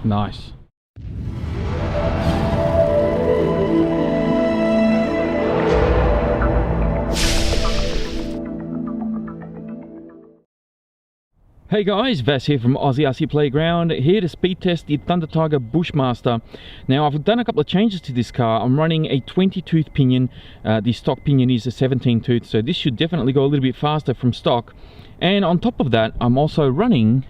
Nice. Hey guys, Vass here from Aussie RC Playground, here to speed test the Thunder Tiger Bushmaster. Now I've done a couple of changes to this car. I'm running a 20 tooth pinion. The stock pinion is a 17 tooth, so this should definitely go a little bit faster from stock. And on top of that, I'm also running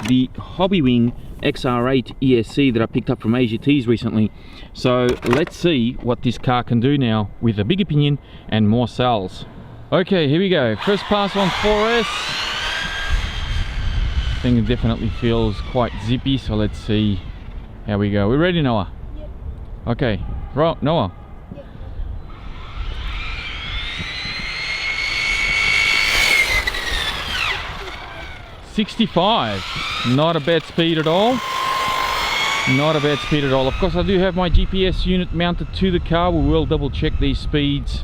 the HOBBYWING XR8 ESC that I picked up from AGTs recently. So let's see what this car can do now with a bigger pinion and more cells. Okay, here we go. First pass on 4S. Thing definitely feels quite zippy, so let's see how we go. We ready, Noah? Yep. Okay, right, Noah. Yep. $65. Not a bad speed at all. Not a bad speed at all. Of course, I do have my GPS unit mounted to the car. We will double check these speeds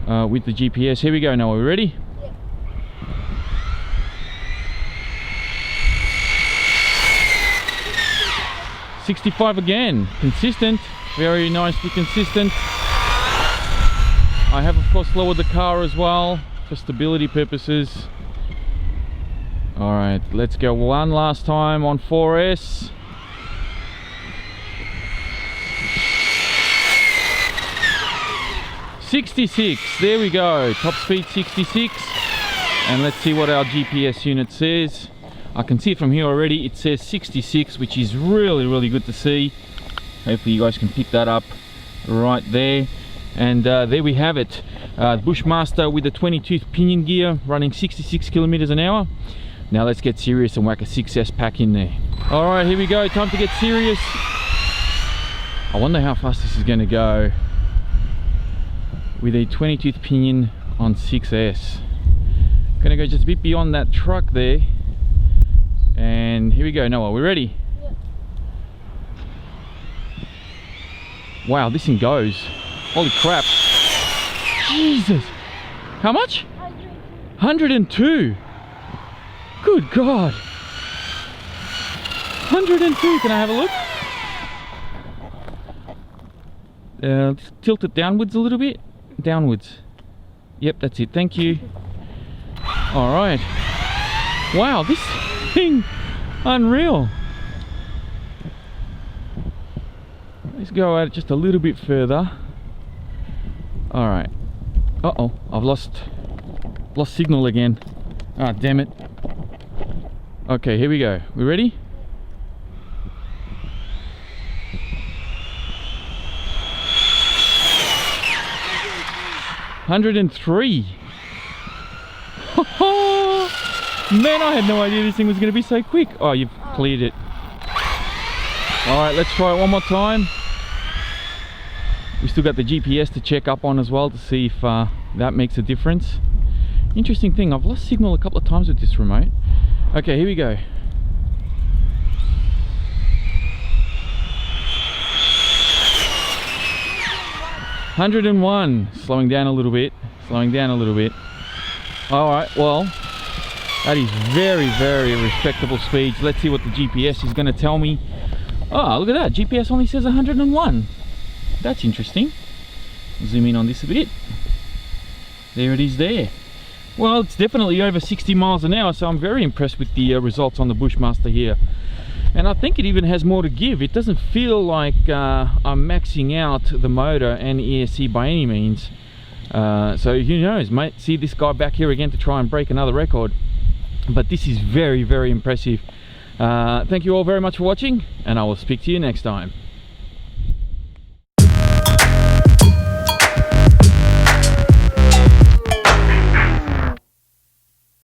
with the GPS. Here we go, Noah. We ready? 65 again, consistent, very nicely consistent. I have of course lowered the car as well for stability purposes. Alright, let's go one last time on 4S. $66, there we go, top speed 66. And let's see what our GPS unit says. I can see it from here already. It says 66, which is really good to see. Hopefully you guys can pick that up right there. And there we have it. Bushmaster with the 20 tooth pinion gear running 66 kilometers an hour. Now let's get serious and whack a 6S pack in there. Alright, here we go. Time to get serious. I wonder how fast this is going to go with a 20 tooth pinion on 6S. Gonna go just a bit beyond that truck there. And here we go, Noah, we ready? Yep. Wow, this thing goes. Holy crap. Jesus. How much? 102. Good God. 102, can I have a look? Tilt it downwards a little bit. Downwards. Yep, that's it, thank you. Alright. Wow, this thing, unreal. Let's go at it just a little bit further. Alright. Uh-oh, I've lost signal again. Ah, damn it. Okay, here we go. We ready? $103. Man, I had no idea this thing was going to be so quick. Oh, you've cleared it. Alright, let's try it one more time. We still got the GPS to check up on as well to see if that makes a difference. Interesting thing, I've lost signal a couple of times with this remote. Okay, here we go. $101. Slowing down a little bit. Slowing down a little bit. Alright, well, that is very respectable speeds. Let's see what the GPS is going to tell me. Oh, look at that. GPS only says 101. That's interesting. Zoom in on this a bit. There it is there. Well, it's definitely over 60 miles an hour, so I'm very impressed with the results on the Bushmaster here. And I think it even has more to give. It doesn't feel like I'm maxing out the motor and ESC by any means. So who knows, might see this guy back here again to try and break another record. But this is very impressive. Thank you all very much for watching, and I will speak to you next time.